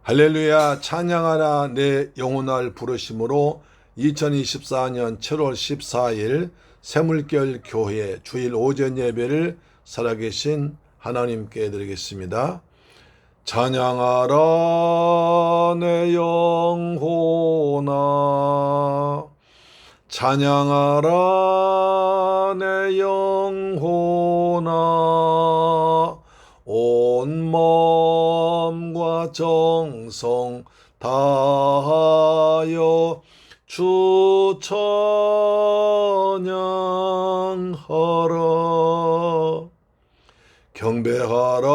할렐루야. 찬양하라 내 영혼을 부르심으로 2024년 7월 14일 새물결 교회 주일 오전 예배를 살아계신 하나님께 드리겠습니다. 찬양하라 내 영혼아, 찬양하라 내 영혼아, 온 마음과 정성 다하여 주 찬양하라. 경배하라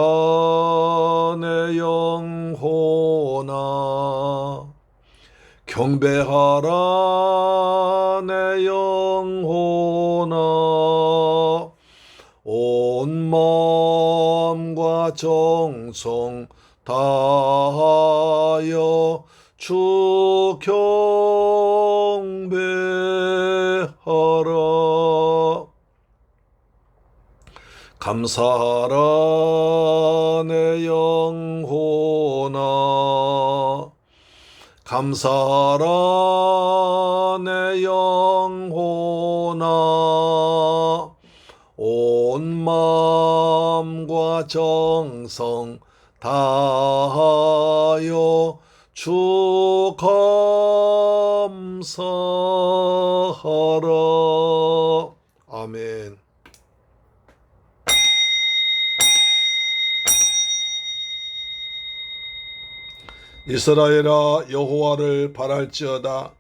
내 영혼아, 경배하라 내 영혼아, 온 마음과 정성 다하여 주 경배하라. 감사하라 내 영혼아, 감사하라 내 영혼아, 온 마음과 정성 다하여 주 감사하라. 아멘. 이스라엘아, 여호와를 바랄지어다.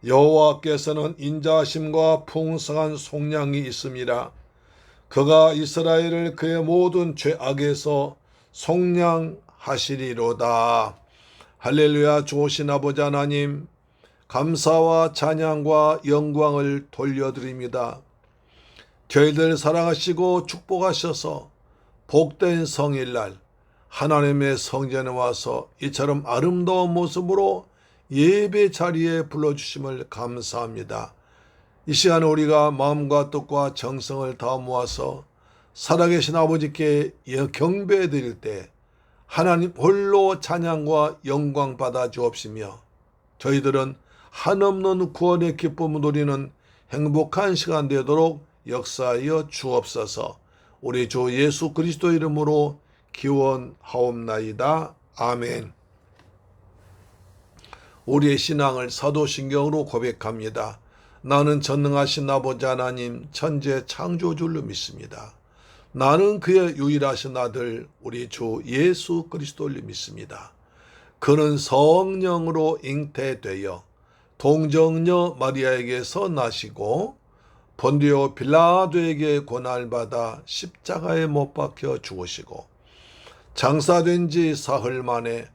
여호와께서는 인자심과 풍성한 속량이 있음이라. 그가 이스라엘을 그의 모든 죄악에서 속량하시리로다. 할렐루야. 좋으신 아버지 하나님, 감사와 찬양과 영광을 돌려드립니다. 저희들 사랑하시고 축복하셔서 복된 성일날 하나님의 성전에 와서 이처럼 아름다운 모습으로 예배 자리에 불러주심을 감사합니다. 이 시간 우리가 마음과 뜻과 정성을 다 모아서 살아계신 아버지께 경배해 드릴 때 하나님 홀로 찬양과 영광 받아 주옵시며, 저희들은 한없는 구원의 기쁨을 누리는 행복한 시간 되도록 역사하여 주옵소서. 우리 주 예수 그리스도 이름으로 기원하옵나이다. 아멘. 우리의 신앙을 사도신경으로 고백합니다. 나는 전능하신 아버지 하나님 천재 창조주를 믿습니다. 나는 그의 유일하신 아들 우리 주 예수 그리스도를 믿습니다. 그는 성령으로 잉태되어 동정녀 마리아에게서 나시고 본디오 빌라도에게 고난받아 십자가에 못 박혀 죽으시고 장사된 지 사흘 만에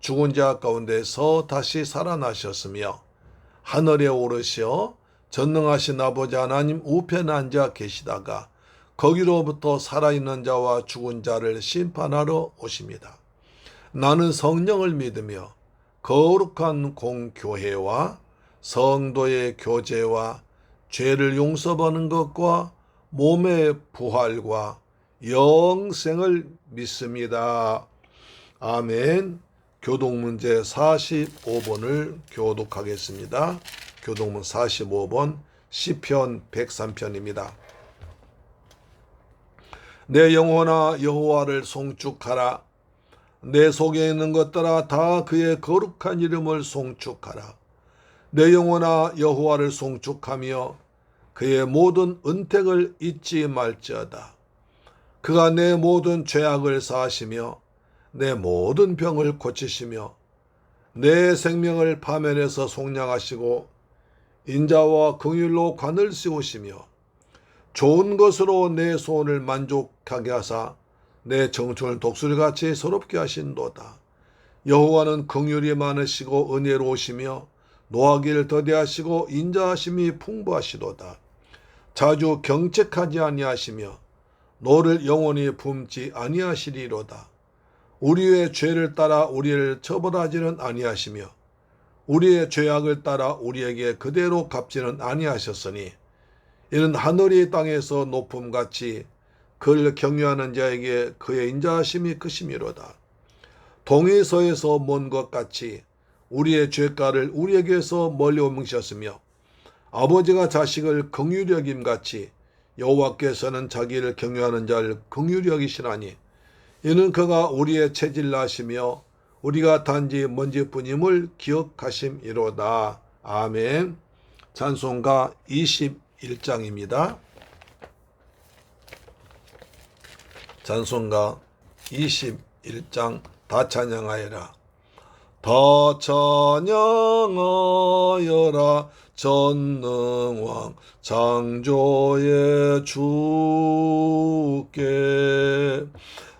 죽은 자 가운데서 다시 살아나셨으며 하늘에 오르시어 전능하신 아버지 하나님 우편에 앉아 계시다가 거기로부터 살아있는 자와 죽은 자를 심판하러 오십니다. 나는 성령을 믿으며 거룩한 공교회와 성도의 교제와 죄를 용서받는 것과 몸의 부활과 영생을 믿습니다. 아멘. 교독문제 45번을 교독하겠습니다. 교독문 45번 시편 103편입니다. 내 영혼아 여호와를 송축하라. 내 속에 있는 것들아 다 그의 거룩한 이름을 송축하라. 내 영혼아 여호와를 송축하며 그의 모든 은택을 잊지 말지어다. 그가 내 모든 죄악을 사하시며 내 모든 병을 고치시며 내 생명을 파멸해서 속량하시고 인자와 긍휼로 관을 씌우시며 좋은 것으로 내 소원을 만족하게 하사 내 청춘을 독수리같이 서럽게 하신도다. 여호와는 긍휼이 많으시고 은혜로우시며 노하기를 더디하시고 인자하심이 풍부하시도다. 자주 경책하지 아니하시며 너를 영원히 붐지 아니하시리로다. 우리의 죄를 따라 우리를 처벌하지는 아니하시며 우리의 죄악을 따라 우리에게 그대로 갚지는 아니하셨으니 이는 하늘이 땅에서 높음같이 그를 경외하는 자에게 그의 인자하심이 크심이로다. 동에서에서 먼 것 같이 우리의 죄가를 우리에게서 멀리 옮기셨으며 아버지가 자식을 긍휼히 여김 같이 여호와께서는 자기를 경외하는 자를 긍휼히 여기시나니 이는 그가 우리의 체질을 아시며 우리가 단지 먼지뿐임을 기억하심이로다. 아멘. 찬송가 21장입니다. 찬송가 21장 다 찬양하여라. 다 찬양하여라. 전능왕 창조의 주께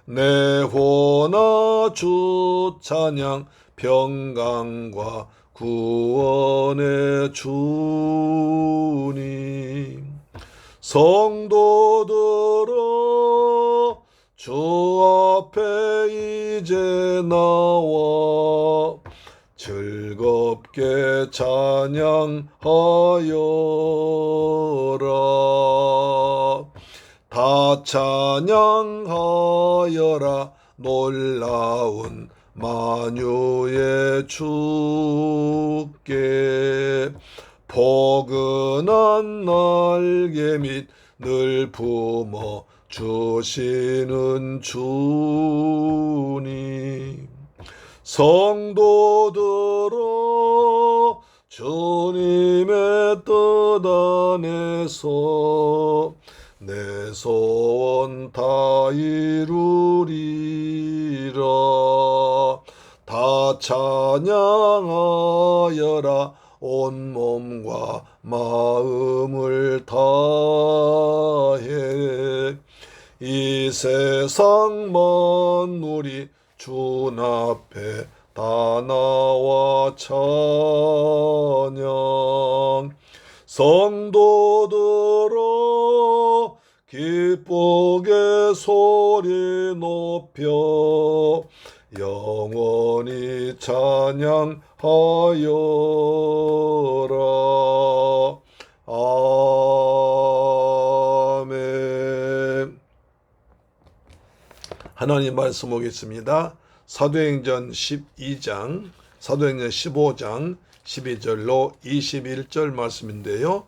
내 호나 주 찬양 평강과 구원의 주님 성도들아 주 앞에 이제 나와 즐겁게 찬양하여라. 다 찬양하여라. 놀라운 만유의 주께 포근한 날개 밑 늘 품어 주시는 주님 성도들아 주님의 뜻 안에서 내 소원 다 이루리라. 다 찬양하여라. 온몸과 마음을 다해 이 세상 만물이 주 앞에 다 나와 찬양 성도들아 기쁘게 소리 높여 영원히 찬양하여라. 아멘. 하나님 말씀 보겠습니다. 사도행전 12장, 사도행전 15장 12절로 21절 말씀인데요.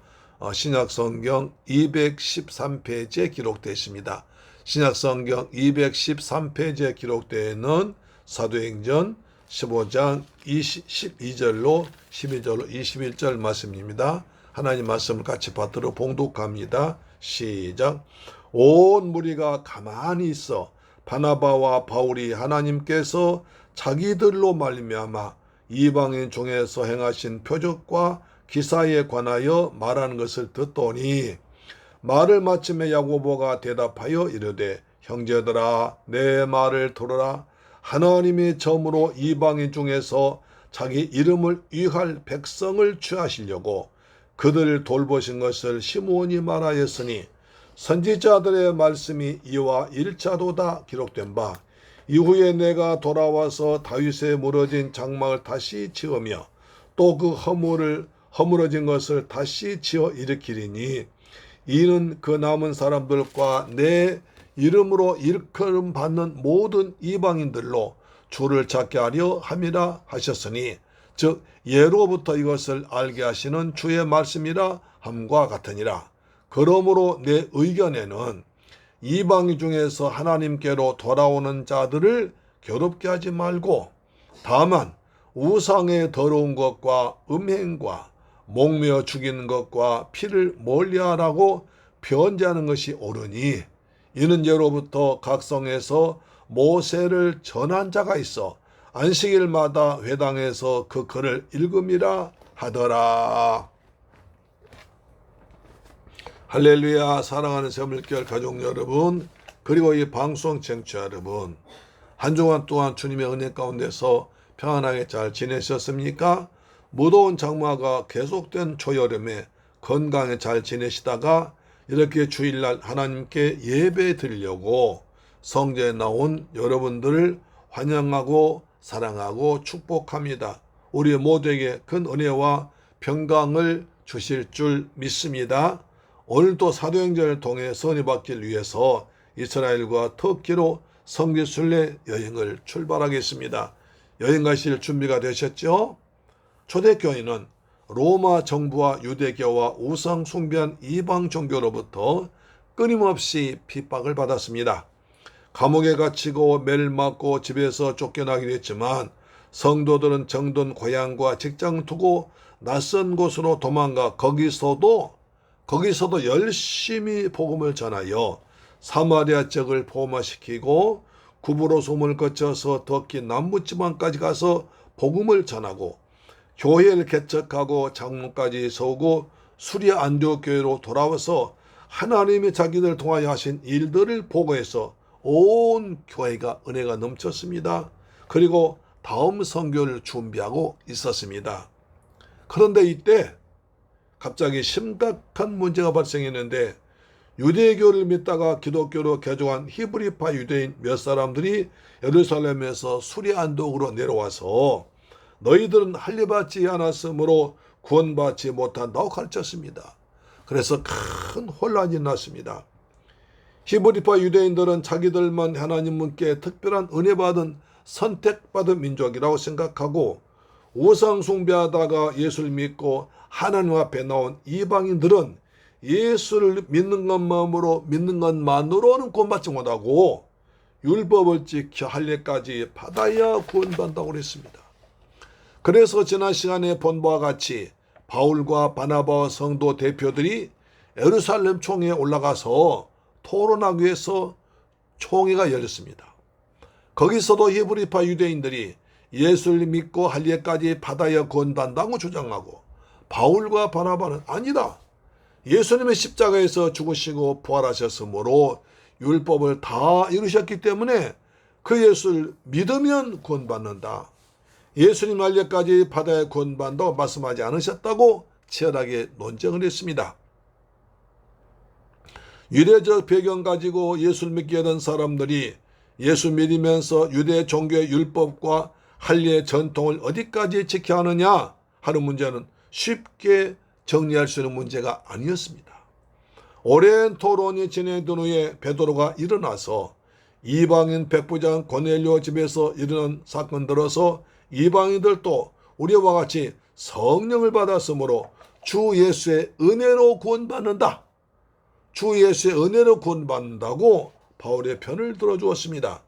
신약성경 213페이지에 기록되어 있습니다. 신약성경 213페이지에 기록되어 있는 사도행전 15장 12절로 12절로 21절 말씀입니다. 하나님 말씀을 같이 받들어 봉독합니다. 시작. 온 무리가 가만히 있어 바나바와 바울이 하나님께서 자기들로 말미암아 이방인 중에서 행하신 표적과 기사에 관하여 말하는 것을 듣더니 말을 마침에 야고보가 대답하여 이르되 형제들아 내 말을 들으라. 하나님이 처음으로 이방인 중에서 자기 이름을 위할 백성을 취하시려고 그들을 돌보신 것을 시므온이 말하였으니 선지자들의 말씀이 이와 일자도다 기록된 바 이후에 내가 돌아와서 다윗의 무너진 장막을 다시 지으며 또 그 허물어진 것을 다시 지어 일으키리니 이는 그 남은 사람들과 내 이름으로 일컬음 받는 모든 이방인들로 주를 찾게 하려 함이라 하셨으니 즉 예로부터 이것을 알게 하시는 주의 말씀이라 함과 같으니라. 그러므로 내 의견에는 이방인 중에서 하나님께로 돌아오는 자들을 괴롭게 하지 말고 다만 우상의 더러운 것과 음행과 목매어 죽이는 것과 피를 멀리하라고 변제하는 것이 옳으니 이는 예로부터 각 성에서 모세를 전한 자가 있어 안식일마다 회당에서 그 글을 읽음이라 하더라. 할렐루야. 사랑하는 새물결 가족 여러분 그리고 이 방송 청취자 여러분 한 주간 동안 주님의 은혜 가운데서 평안하게 잘 지내셨습니까? 무더운 장마가 계속된 초여름에 건강에 잘 지내시다가 이렇게 주일날 하나님께 예배 드리려고 성전에 나온 여러분들을 환영하고 사랑하고 축복합니다. 우리 모두에게 큰 은혜와 평강을 주실 줄 믿습니다. 오늘도 사도행전을 통해 선을 받기 위해서 이스라엘과 터키로 성지순례 여행을 출발하겠습니다. 여행 가실 준비가 되셨죠? 초대교회는 로마 정부와 유대교와 우상 숭배한 이방 종교로부터 끊임없이 핍박을 받았습니다. 감옥에 갇히고 매를 맞고 집에서 쫓겨나기도 했지만 성도들은 정든 고향과 직장을 두고 낯선 곳으로 도망가 거기서도 열심히 복음을 전하여 사마리아 쪽을 포함시키고 구브로솜을 거쳐서 터키 남부지방까지 가서 복음을 전하고 교회를 개척하고 장로까지 세우고 수리아 안디옥 교회로 돌아와서 하나님이 자기들 통하여 하신 일들을 보고해서 온 교회가 은혜가 넘쳤습니다. 그리고 다음 선교를 준비하고 있었습니다. 그런데 이때 갑자기 심각한 문제가 발생했는데 유대교를 믿다가 기독교로 개종한 히브리파 유대인 몇 사람들이 예루살렘에서 수리아 안디옥으로 내려와서 너희들은 할례받지 않았으므로 구원받지 못한다고 가르쳤습니다. 그래서 큰 혼란이 났습니다. 히브리파 유대인들은 자기들만 하나님께 특별한 은혜 받은 선택받은 민족이라고 생각하고 우상 숭배하다가 예수를 믿고 하나님 앞에 나온 이방인들은 예수를 믿는 것만으로는 구원받지 못하고 율법을 지켜 할례까지 받아야 구원받는다고 그랬습니다. 그래서 지난 시간에 본 바와 같이 바울과 바나바와 성도 대표들이 예루살렘 총회에 올라가서 토론하기 위해서 총회가 열렸습니다. 거기서도 히브리파 유대인들이 예수를 믿고 할례까지 받아야 구원받는다고 주장하고 바울과 바나바는 아니다. 예수님의 십자가에서 죽으시고 부활하셨으므로 율법을 다 이루셨기 때문에 그 예수를 믿으면 구원받는다. 예수님 할례까지 받아야 구원받는다고 말씀하지 않으셨다고 치열하게 논쟁을 했습니다. 유대적 배경 가지고 예수를 믿게 하던 사람들이 예수 믿으면서 유대 종교의 율법과 할례의 전통을 어디까지 지켜야 하느냐 하는 문제는 쉽게 정리할 수 있는 문제가 아니었습니다. 오랜 토론이 진행된 후에 베드로가 일어나서 이방인 백부장 고넬료 집에서 일어난 사건들어서 이방인들도 우리와 같이 성령을 받았으므로 주 예수의 은혜로 구원받는다. 주 예수의 은혜로 구원받는다고 바울의 편을 들어주었습니다.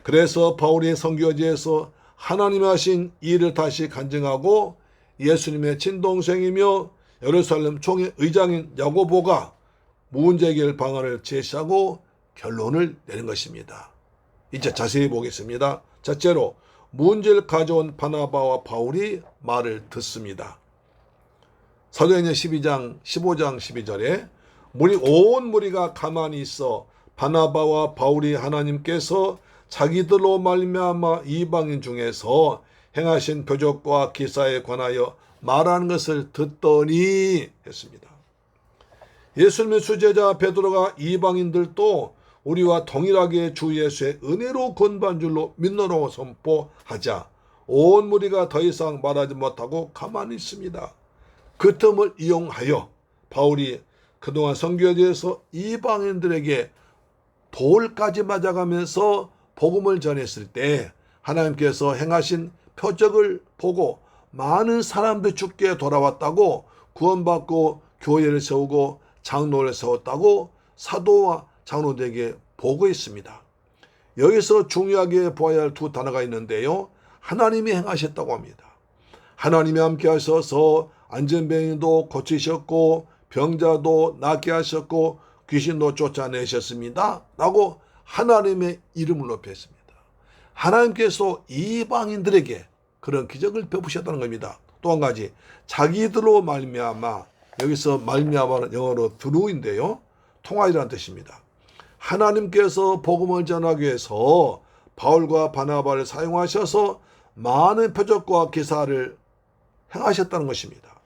그래서 바울이 선교지에서 하나님이 하신 일을 다시 간증하고 예수님의 친동생이며 예루살렘 총회 의장인 야고보가 문제 해결 방안을 제시하고 결론을 내린 것입니다. 이제 자세히 보겠습니다. 첫째로 문제를 가져온 바나바와 바울이 말을 듣습니다. 사도행전 15장 12절에 온 무리가 가만히 있어 바나바와 바울이 하나님께서 자기들로 말미암아 이방인 중에서 행하신 표적과 기사에 관하여 말하는 것을 듣더니 했습니다. 예수님의 수제자 베드로가 이방인들도 우리와 동일하게 주 예수의 은혜로 구원받은 줄로 믿노라고 선포하자 온 무리가 더 이상 말하지 못하고 가만히 있습니다. 그 틈을 이용하여 바울이 그동안 선교지에서 이방인들에게 돌까지 맞아가면서 복음을 전했을 때 하나님께서 행하신 표적을 보고 많은 사람들이 죽게 돌아왔다고 구원받고 교회를 세우고 장로를 세웠다고 사도와 장로들에게 보고했습니다. 여기서 중요하게 보아야 할 두 단어가 있는데요. 하나님이 행하셨다고 합니다. 하나님이 함께 하셔서 안전병도 고치셨고 병자도 낫게 하셨고 귀신도 쫓아내셨습니다. 라고 하나님의 이름을 높였습니다. 하나님께서 이방인들에게 그런 기적을 베푸셨다는 겁니다. 또 한 가지 자기들로 말미암아 여기서 말미암아는 영어로 through인데요. 통하이라는 뜻입니다. 하나님께서 복음을 전하기 위해서 바울과 바나바를 사용하셔서 많은 표적과 기사를 행하셨다는 것입니다.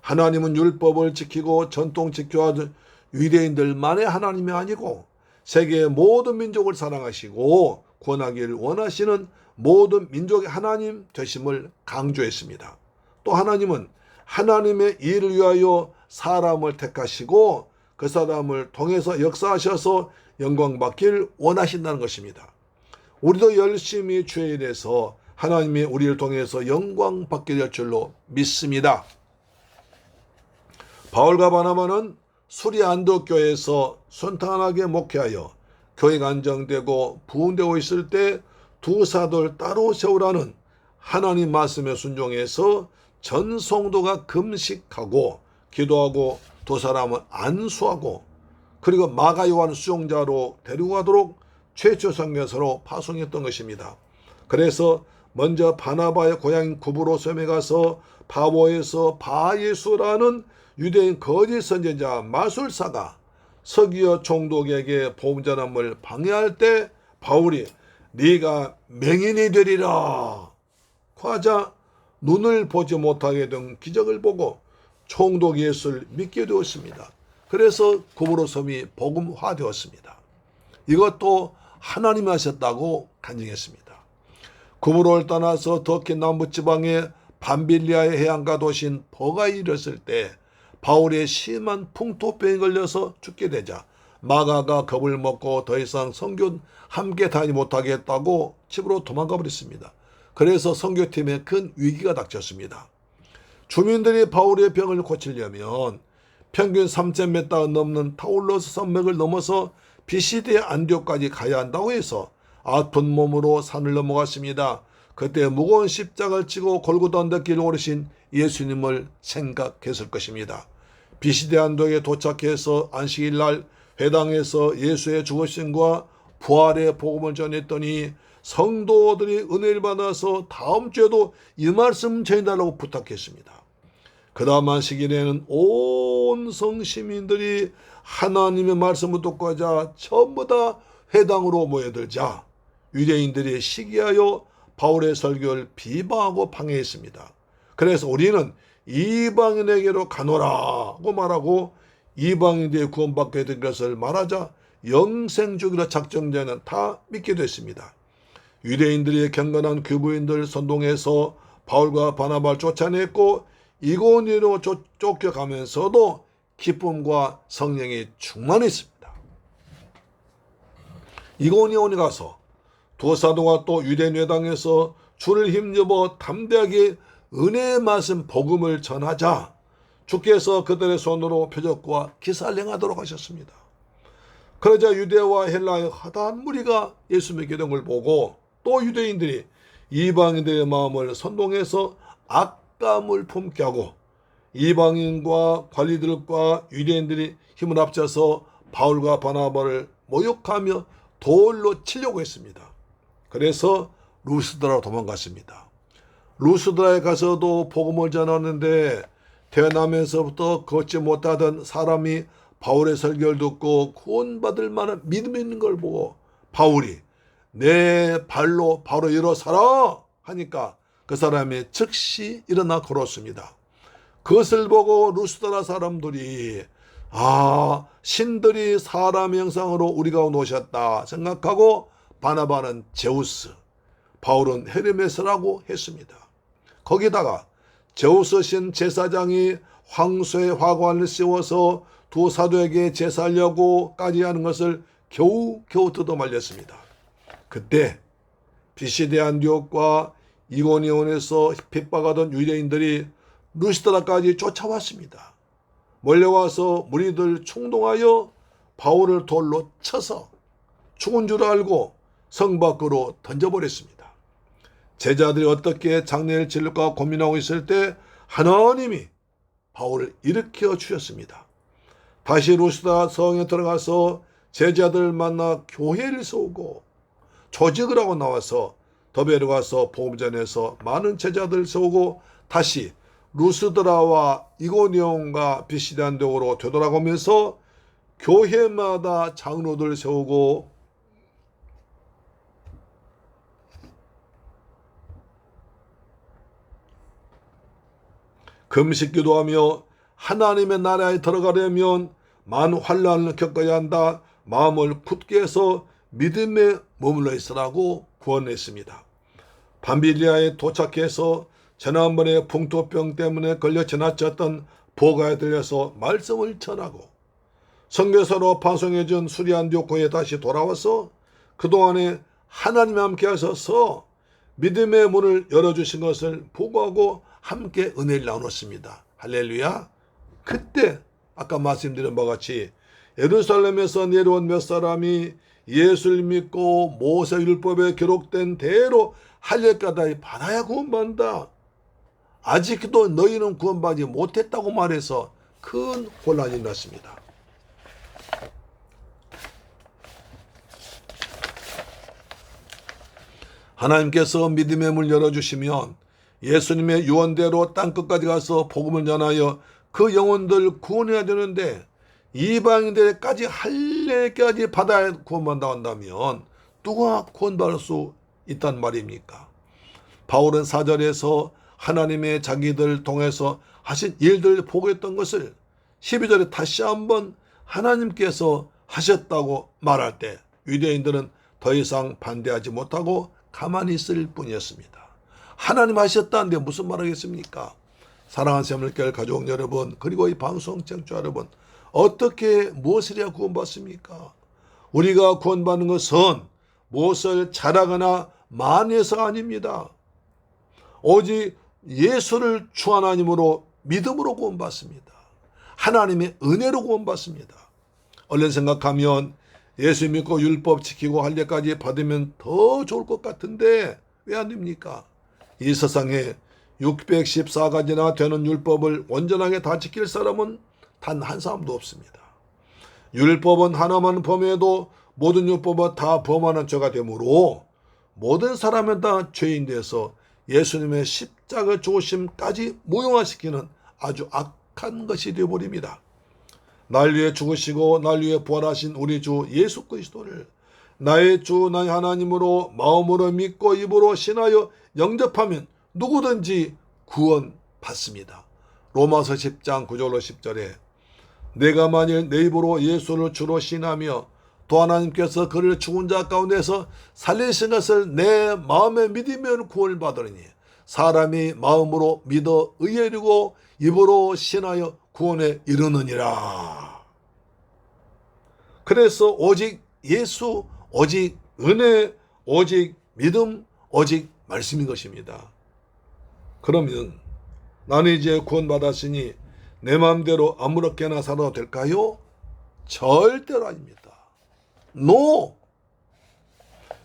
하나님은 율법을 지키고 전통 지켜하던 유대인들만의 하나님이 아니고 세계의 모든 민족을 사랑하시고 구원하기를 원하시는 모든 민족의 하나님 되심을 강조했습니다. 또 하나님은 하나님의 일을 위하여 사람을 택하시고 그 사람을 통해서 역사하셔서 영광 받길 원하신다는 것입니다. 우리도 열심히 주에 일해서 하나님이 우리를 통해서 영광 받게 될 줄로 믿습니다. 바울과 바나바는 수리 안독교회에서 순탄하게 목회하여 교회가 안정되고 부흥되고 있을 때 두 사도를 따로 세우라는 하나님 말씀에 순종해서 전 성도가 금식하고 기도하고 두 사람을 안수하고 그리고 마가 요한 수용자로 데리고 가도록 최초 선교사로 파송했던 것입니다. 그래서 먼저 바나바의 고향인 구브로섬에 가서 바보에서 바예수라는 유대인 거짓 선지자 마술사가 서기어 총독에게 복음 전함을 방해할 때 바울이 네가 맹인이 되리라 하자 눈을 보지 못하게 된 기적을 보고 총독 예수를 믿게 되었습니다. 그래서 구브로섬이 복음화되었습니다. 이것도 하나님이 하셨다고 간증했습니다. 구브로를 떠나서 터키 남부지방의 밤빌리아의 해안가 도시인 버가에 이르렀을 때 바울의 심한 풍토병에 걸려서 죽게 되자 마가가 겁을 먹고 더 이상 선교 함께 다니지 못하겠다고 집으로 도망가 버렸습니다. 그래서 선교팀에 큰 위기가 닥쳤습니다. 주민들이 바울의 병을 고치려면 평균 3,000m 넘는 타울러스 산맥을 넘어서 비시디의 안디옥까지 가야 한다고 해서 아픈 몸으로 산을 넘어갔습니다. 그때 무거운 십자가를 지고 골고다 언덕길을 오르신 예수님을 생각했을 것입니다. 비시디 안디옥에 도착해서 안식일 날 회당에서 예수의 죽으심과 부활의 복음을 전했더니 성도들이 은혜를 받아서 다음 주에도 이 말씀 전해달라고 부탁했습니다. 그 다음 안식일에는 온 성시민들이 하나님의 말씀을 듣고 하자 전부 다 회당으로 모여들자 유대인들이 시기하여 바울의 설교를 비방하고 방해했습니다. 그래서 우리는 이방인에게로 가노라고 말하고 이방인들이 구원받게 된 것을 말하자 영생주기로 작정자는 다 믿게 됐습니다. 유대인들이 경건한 교부인들 선동해서 바울과 바나바를 쫓아냈고 이고니로 쫓겨가면서도 기쁨과 성령이 충만했습니다. 이고니온에 가서 두 사도가 또 유대인 회당에서 주를 힘입어 담대하게 은혜의 말씀 복음을 전하자 주께서 그들의 손으로 표적과 기사를 행하도록 하셨습니다. 그러자 유대와 헬라의 허다한 무리가 예수 믿게 된 걸 보고 또 유대인들이 이방인들의 마음을 선동해서 악감을 품게 하고 이방인과 관리들과 유대인들이 힘을 합쳐서 바울과 바나바를 모욕하며 돌로 치려고 했습니다. 그래서 루스드라로 도망갔습니다. 루스드라에 가서도 복음을 전하는데 태어나면서부터 걷지 못하던 사람이 바울의 설교를 듣고 구원받을 만한 믿음이 있는 걸 보고 바울이 내 발로 바로 일어서라 하니까 그 사람이 즉시 일어나 걸었습니다. 그것을 보고 루스드라 사람들이 신들이 사람 형상으로 우리 가운데 오셨다 생각하고 바나바는 제우스, 바울은 헤르메스라고 했습니다. 거기다가 제우스 신 제사장이 황소의 화관을 씌워서 두 사도에게 제사하려고까지 하는 것을 겨우 뜯어 말렸습니다. 그때 비시디 안디옥과 이고니온에서 핍박하던 유대인들이 루스드라까지 쫓아왔습니다. 몰려와서 무리들 충동하여 바울을 돌로 쳐서 죽은 줄 알고 성 밖으로 던져버렸습니다. 제자들이 어떻게 장례를 치를까 고민하고 있을 때 하나님이 바울을 일으켜 주셨습니다. 다시 루스드라 성에 들어가서 제자들을 만나 교회를 세우고 조직을 하고 나와서 더베로 가서 복음 전해서 많은 제자들을 세우고 다시 루스드라와 이고니온과 비시디 안디옥으로 되돌아가면서 교회마다 장로들 세우고 금식 기도하며 하나님의 나라에 들어가려면 많은 환난을 겪어야 한다. 마음을 굳게 해서 믿음에 머물러 있으라고 구원했습니다. 밤빌리아에 도착해서 지난번에 풍토병 때문에 걸려 지나쳤던 보가에 들려서 말씀을 전하고 선교사로 파송해준 수리안디옥 교회에 다시 돌아와서 그동안에 하나님 함께 하셔서 믿음의 문을 열어주신 것을 보고하고 함께 은혜를 나눴습니다. 할렐루야. 그때 아까 말씀드린 바와 같이 예루살렘에서 내려온 몇 사람이 예수를 믿고 모세율법에 기록된 대로 할례까지 받아야 구원받는다. 아직도 너희는 구원받지 못했다고 말해서 큰 혼란이 났습니다. 하나님께서 믿음의 문을 열어주시면 예수님의 유언대로 땅끝까지 가서 복음을 전하여 그 영혼들 구원해야 되는데 이방인들까지 할례까지 받아야 구원받는다 한다면 누가 구원받을 수 있단 말입니까? 바울은 4절에서 하나님의 자기들 통해서 하신 일들을 보고했던 것을 12절에 다시 한번 하나님께서 하셨다고 말할 때 유대인들은 더 이상 반대하지 못하고 가만히 있을 뿐이었습니다. 하나님 하셨다는데 무슨 말하겠습니까? 사랑하는 새물교회 가족 여러분, 그리고 이 방송 청취자 여러분, 어떻게 무엇을 해야 구원받습니까? 우리가 구원받는 것은 무엇을 잘하거나 많이 해서가 아닙니다. 오직 예수를 주 하나님으로 믿음으로 구원받습니다. 하나님의 은혜로 구원받습니다. 얼른 생각하면 예수 믿고 율법 지키고 할례까지 받으면 더 좋을 것 같은데 왜 안 됩니까? 이 세상에 614가지나 되는 율법을 온전하게 다 지킬 사람은 단 한 사람도 없습니다. 율법은 하나만 범해도 모든 율법은 다 범하는 죄가 되므로 모든 사람은 다 죄인 돼서 예수님의 십자가 죽으심까지 무용화시키는 아주 악한 것이 되어버립니다. 날 위해 죽으시고 날 위해 부활하신 우리 주 예수 그리스도를 나의 주 나의 하나님으로 마음으로 믿고 입으로 신하여 영접하면 누구든지 구원받습니다. 로마서 10장 9절로 10절에 내가 만일 내 입으로 예수를 주로 신하며 또 하나님께서 그를 죽은 자 가운데서 살리신 것을 내 마음에 믿으면 구원을 받으리니 사람이 마음으로 믿어 의에 이르고 입으로 신하여 구원에 이르느니라. 그래서 오직 예수, 오직 은혜, 오직 믿음, 오직 말씀인 것입니다. 그러면 나는 이제 구원받았으니 내 마음대로 아무렇게나 살아도 될까요? 절대로 아닙니다. No!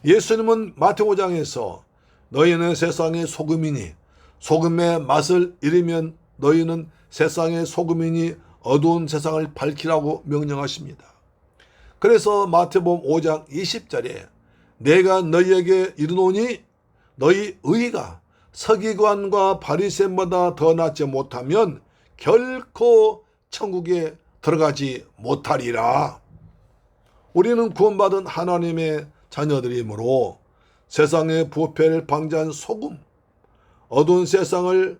예수님은 마태오 장에서 너희는 세상의 소금이니 소금의 맛을 잃으면 너희는 세상의 소금이니 어두운 세상을 밝히라고 명령하십니다. 그래서 마태복음 5장 20절에 내가 너희에게 이르노니 너희 의가 서기관과 바리새인보다 더 낫지 못하면 결코 천국에 들어가지 못하리라. 우리는 구원받은 하나님의 자녀들이므로 세상의 부패를 방지한 소금, 어두운 세상을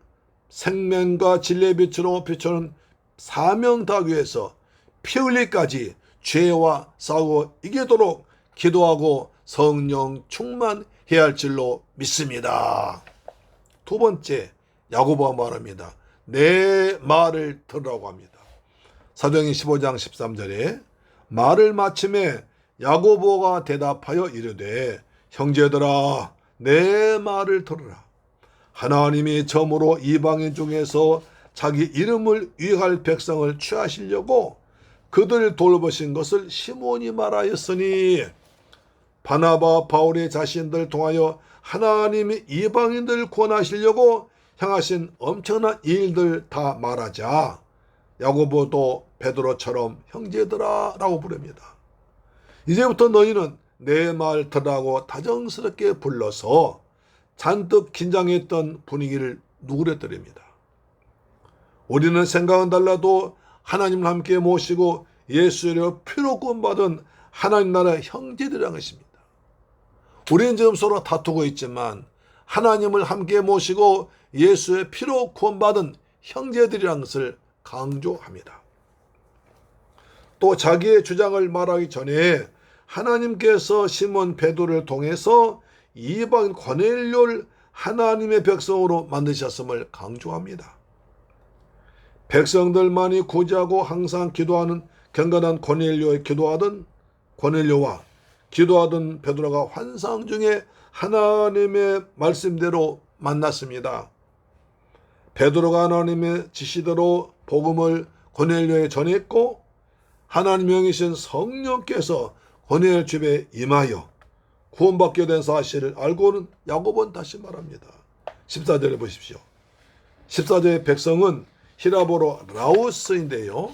생명과 진리의 빛으로 비추는 사명 다하기 위해서 피 흘리기까지 죄와 싸우고 이기도록 기도하고 성령 충만해야 할 줄로 믿습니다. 두 번째, 야고보가 말합니다. 내 말을 들으라고 합니다. 사도행전 15장 13절에 말을 마침에 야고보가 대답하여 이르되 형제들아 내 말을 들으라. 하나님이 처음으로 이방인 중에서 자기 이름을 위할 백성을 취하시려고 그들을 돌보신 것을 시몬이 말하였으니 바나바 바울이 자신들 통하여 하나님이 이방인들을 구원하시려고 향하신 엄청난 일들 다 말하자 야고보도 베드로처럼 형제들아 라고 부릅니다. 이제부터 너희는 내 말 들으라고 다정스럽게 불러서 잔뜩 긴장했던 분위기를 누그러뜨립니다. 우리는 생각은 달라도 하나님을 함께 모시고 예수의 피로 구원받은 하나님 나라의 형제들이라는 것입니다. 우리는 지금 서로 다투고 있지만 하나님을 함께 모시고 예수의 피로 구원받은 형제들이라는 것을 강조합니다. 또 자기의 주장을 말하기 전에 하나님께서 시몬 베드로를 통해서 이방인 고넬료를 하나님의 백성으로 만드셨음을 강조합니다. 백성들만이 구제하고 항상 기도하는 경건한 고넬료와 기도하던 베드로가 환상 중에 하나님의 말씀대로 만났습니다. 베드로가 하나님의 지시대로 복음을 고넬료에 전했고 하나님 명이신 성령께서 고넬료 집에 임하여 구원받게 된 사실을 알고는 야고보는 다시 말합니다. 14절에 보십시오. 14절의 백성은 히라보로 라오스인데요.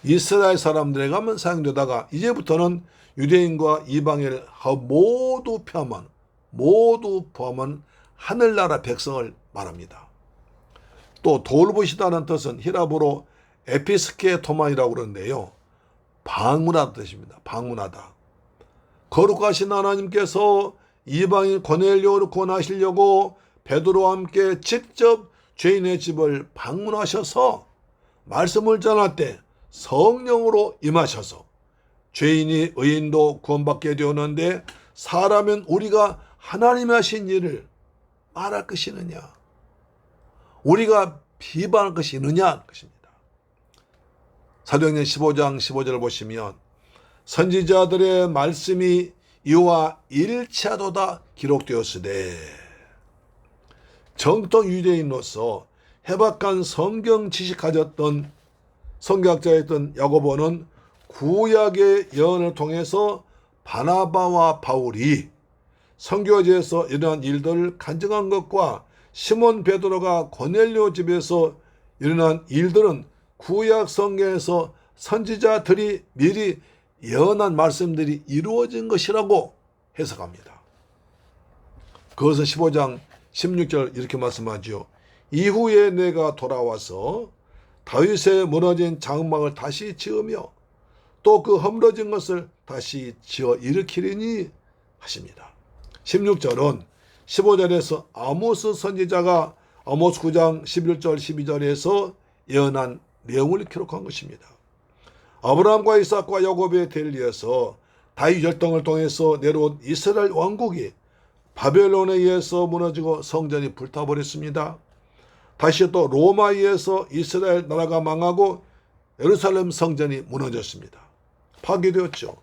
이스라엘 사람들에게 가면 사용되다가 이제부터는 유대인과 이방인을 모두 포함한 하늘나라 백성을 말합니다. 또 돌보시다는 뜻은 히라보로 에피스케토만이라고 그러는데요. 방문하다 뜻입니다. 방문하다. 거룩하신 하나님께서 이방인 고넬료를 구원하시려고 베드로와 함께 직접 죄인의 집을 방문하셔서 말씀을 전할 때 성령으로 임하셔서 죄인이 의인도 구원받게 되었는데 사람은 우리가 하나님이 하신 일을 말할 것이느냐, 우리가 비방할 것이느냐 것입니다. 사도행전 15장 15절을 보시면 선지자들의 말씀이 이와 일치하도다 기록되었으되 정통 유대인으로서 해박한 성경 지식 가졌던 성경학자였던 야고보는 구약의 예언을 통해서 바나바와 바울이 선교지에서 일어난 일들을 간증한 것과 시몬 베드로가 고넬료 집에서 일어난 일들은 구약 성경에서 선지자들이 미리 예언한 말씀들이 이루어진 것이라고 해석합니다. 그것은 15장 16절 이렇게 말씀하죠. 이후에 내가 돌아와서 다윗의 무너진 장막을 다시 지으며 또 그 허물어진 것을 다시 지어 일으키리니 하십니다. 16절은 15절에서 아모스 선지자가 아모스 9장 11절 12절에서 예언한 내용을 기록한 것입니다. 아브라함과 이삭과 야곱의 대를 이어서 다윗 열등을 통해서 내려온 이스라엘 왕국이 바벨론에 의해서 무너지고 성전이 불타버렸습니다. 다시 또 로마에 의해서 이스라엘 나라가 망하고 예루살렘 성전이 무너졌습니다. 파괴되었죠.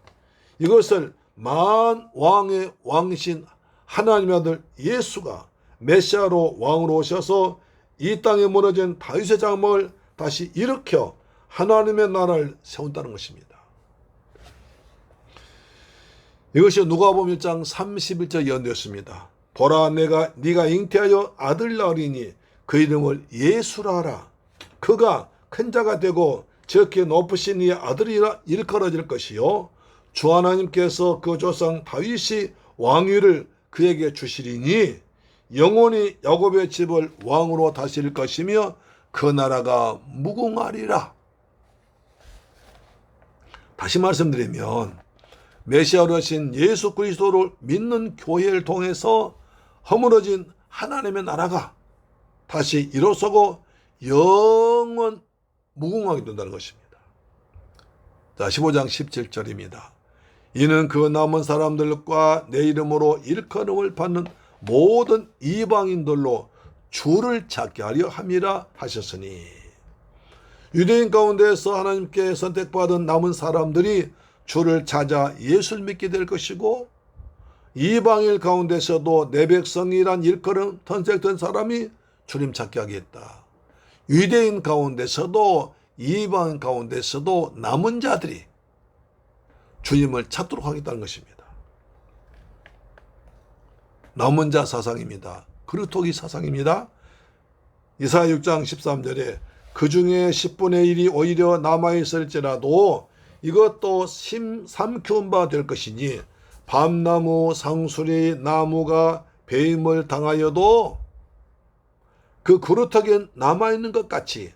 이것을 만왕의 왕이신 하나님의 아들 예수가 메시아로 왕으로 오셔서 이 땅에 무너진 다윗의 장막을 다시 일으켜 하나님의 나라를 세운다는 것입니다. 이것이 누가복음 1장 31절 예언되었습니다. 보라 네가 잉태하여 아들 낳으리니 그 이름을 예수라 하라. 그가 큰 자가 되고 지극히 높으신 이의 아들이라 일컬어질 것이요 주 하나님께서 그 조상 다윗이 왕위를 그에게 주시리니 영원히 야곱의 집을 왕으로 다스릴 것이며 그 나라가 무궁하리라. 다시 말씀드리면 메시아로 오신 예수 그리스도를 믿는 교회를 통해서 허물어진 하나님의 나라가 다시 일어서고 영원 무궁하게 된다는 것입니다. 자, 15장 17절입니다. 이는 그 남은 사람들과 내 이름으로 일컬음을 받는 모든 이방인들로 주를 찾게 하려 함이라 하셨으니 유대인 가운데서 하나님께 선택받은 남은 사람들이 주를 찾아 예수를 믿게 될 것이고 이방인 가운데서도 내 백성이란 일컬음 턴색된 사람이 주님 찾게 하겠다. 유대인 가운데서도 이방인 가운데서도 남은 자들이 주님을 찾도록 하겠다는 것입니다. 남은 자 사상입니다. 그루터기 사상입니다. 이사야 6장 13절에 그 중에 10분의 1이 오히려 남아있을지라도 이것도 삼키운 바 될 것이니 밤나무 상수리 나무가 배임을 당하여도 그 그루터기는 남아있는 것 같이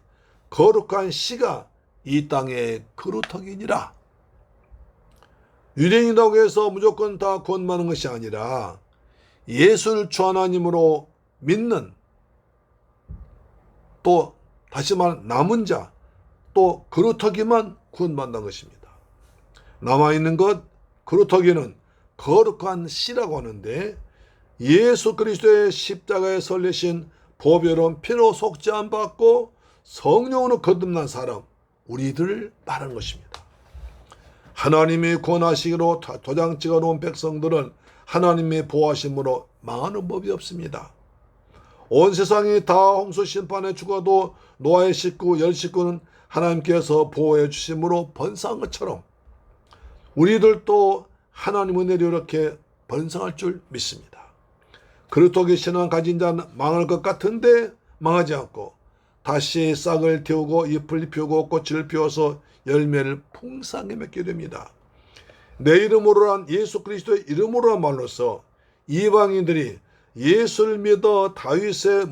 거룩한 씨가 이 땅에 그루터기니라. 유대인이라고 해서 무조건 다 구원받는 것이 아니라 예수를 주 하나님으로 믿는 또 다시 말하면 남은 자 또 그루터기만 구원받는 것입니다. 남아있는 것 그루터기는 거룩한 씨라고 하는데 예수 그리스도의 십자가에 설리신 보배로운 피로 속죄함 받고 성령으로 거듭난 사람 우리들을 말하는 것입니다. 하나님이 구원하시기로 도장 찍어놓은 백성들은 하나님의 보호하심으로 망하는 법이 없습니다. 온 세상이 다 홍수 심판에 죽어도 노아의 식구 10식구는 하나님께서 보호해 주심으로 번성한 것처럼 우리들도 하나님 은혜로 이렇게 번성할 줄 믿습니다. 그렇다고 신앙 가진 자는 망할 것 같은데 망하지 않고 다시 싹을 틔우고 잎을 피우고 꽃을 피워서 열매를 풍성하게 맺게 됩니다. 내 이름으로란 예수 그리스도의 이름으로란 말로써 이방인들이 예수를 믿어 다윗의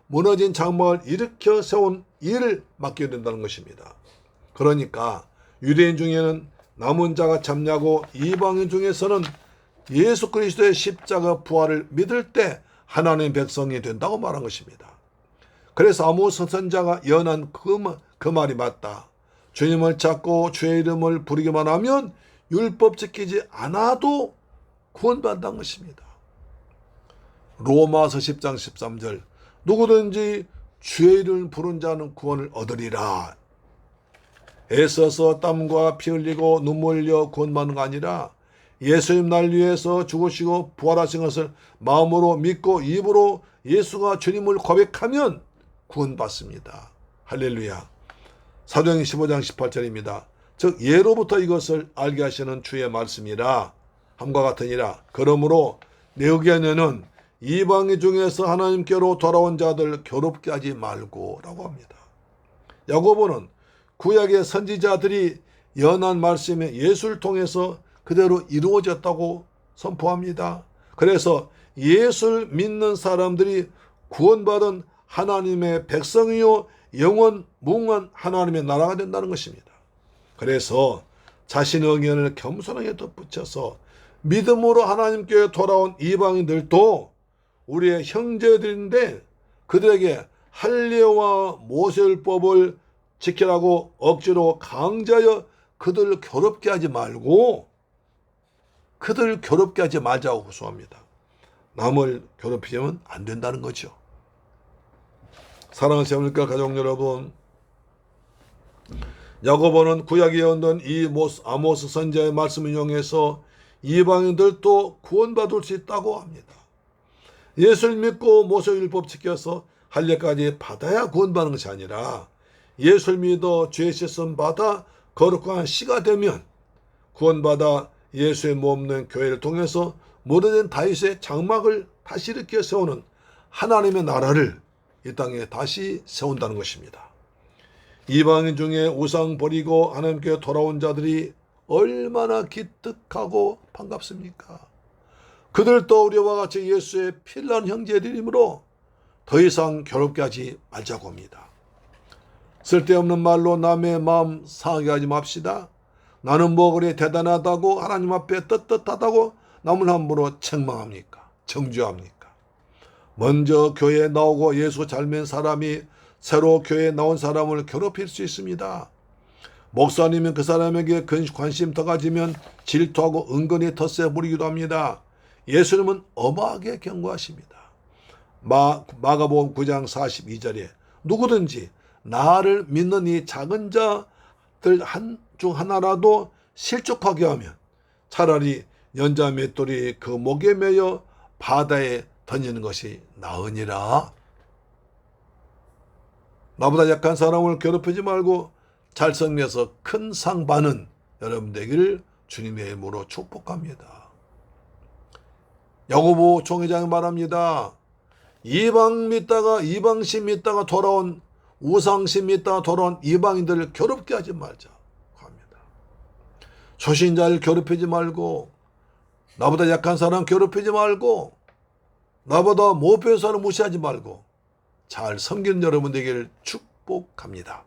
무너진 장막을 일으켜 세운 일을 맡게 된다는 것입니다. 그러니까 유대인 중에는 남은 자가 참냐고 이방인 중에서는 예수 그리스도의 십자가 부활을 믿을 때 하나님의 백성이 된다고 말한 것입니다. 그래서 아모스 선지자가 예언한 그 말이 맞다. 주님을 찾고 주의 이름을 부르기만 하면 율법 지키지 않아도 구원받는다는 것입니다. 로마서 10장 13절 누구든지 주의 이름을 부른 자는 구원을 얻으리라. 애써서 땀과 피 흘리고 눈물 흘려 구원받는 거 아니라 예수님 날 위해서 죽으시고 부활하신 것을 마음으로 믿고 입으로 예수가 주님을 고백하면 구원받습니다. 할렐루야. 사도행전 15장 18절입니다. 즉 예로부터 이것을 알게 하시는 주의 말씀이라 함과 같으니라. 그러므로 내 의견에는 이방인 중에서 하나님께로 돌아온 자들 괴롭게 하지 말고 라고 합니다. 야고보는 구약의 선지자들이 예언한 말씀이 예수를 통해서 그대로 이루어졌다고 선포합니다. 그래서 예수를 믿는 사람들이 구원받은 하나님의 백성이요 영원 무궁한 하나님의 나라가 된다는 것입니다. 그래서 자신의 의견을 겸손하게 덧붙여서 믿음으로 하나님께 돌아온 이방인들도 우리의 형제들인데 그들에게 할례와 모세율법을 지키라고 억지로 강제하여 그들을 괴롭게 하지 말고 그들을 괴롭게 하지 말자고 호소합니다. 남을 괴롭히면 안 된다는 거죠. 사랑하는 세월과 가족 여러분, 야고보는 구약에 예언된 이 아모스 선지자의 말씀을 인용해서 이방인들도 구원받을 수 있다고 합니다. 예수를 믿고 모세율법 지켜서 할례까지 받아야 구원받는 것이 아니라 예수를 믿어 죄 씻음 받아 거룩한 씨가 되면 구원받아 예수의 몸된 교회를 통해서 무너진 다윗의 장막을 다시 일으켜 세우는 하나님의 나라를 이 땅에 다시 세운다는 것입니다. 이방인 중에 우상 버리고 하나님께 돌아온 자들이 얼마나 기특하고 반갑습니까? 그들도 우리와 같이 예수의 필요한 형제들이므로 더 이상 괴롭게 하지 말자고 합니다. 쓸데없는 말로 남의 마음 상하게 하지 맙시다. 나는 뭐 그리 대단하다고 하나님 앞에 떳떳하다고 남을 함부로 책망합니까? 정죄합니까? 먼저 교회에 나오고 예수 잘 믿는 사람이 새로 교회에 나온 사람을 괴롭힐 수 있습니다. 목사님은 그 사람에게 관심 더 가지면 질투하고 은근히 텃세 부리기도 합니다. 예수님은 엄하게 경고하십니다. 마가복음 9장 42절에 누구든지 나를 믿는 이 작은 자들 중 하나라도 실족하게 하면 차라리 연자 맷돌이 그 목에 매여 바다에 던지는 것이 나으니라. 나보다 약한 사람을 괴롭히지 말고 잘 성내서 큰 상 받는 여러분 되기를 주님의 이름으로 축복합니다. 야고보 총회장이 말합니다. 이방신 믿다가 돌아온 우상신 믿다가 돌아온 이방인들을 괴롭게 하지 말자 합니다. 초신자를 괴롭히지 말고 나보다 약한 사람 괴롭히지 말고 나보다 못 배운 사람 무시하지 말고 잘 섬기는 여러분 되기를 축복합니다.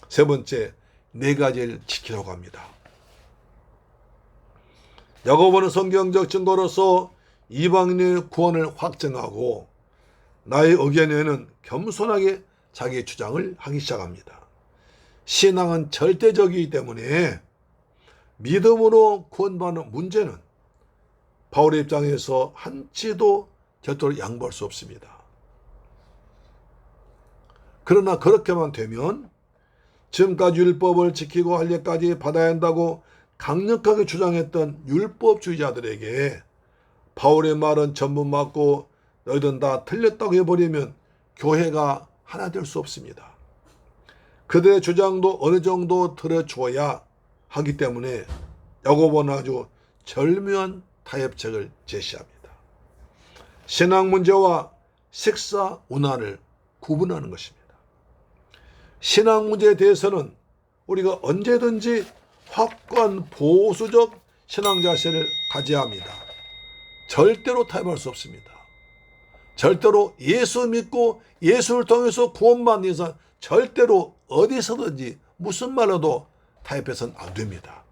세 번째, 네 가지를 지키려고 합니다. 야고보는 성경적 증거로서 이방인의 구원을 확증하고 나의 의견에는 겸손하게 자기 주장을 하기 시작합니다. 신앙은 절대적이기 때문에 믿음으로 구원받는 문제는 바울의 입장에서 한치도 절대로 양보할 수 없습니다. 그러나 그렇게만 되면 지금까지 율법을 지키고 할례까지 받아야 한다고 강력하게 주장했던 율법주의자들에게 바울의 말은 전부 맞고 너희들은 다 틀렸다고 해버리면 교회가 하나 될 수 없습니다. 그들의 주장도 어느 정도 들어줘야 하기 때문에 야고보는 아주 절묘한 타협책을 제시합니다. 신앙 문제와 식사 문화를 구분하는 것입니다. 신앙 문제에 대해서는 우리가 언제든지 확고한 보수적 신앙 자세를 가져야 합니다. 절대로 타협할 수 없습니다. 절대로 예수 믿고 예수를 통해서 구원받는 이상 절대로 어디서든지 무슨 말로도 타협해서는 안 됩니다.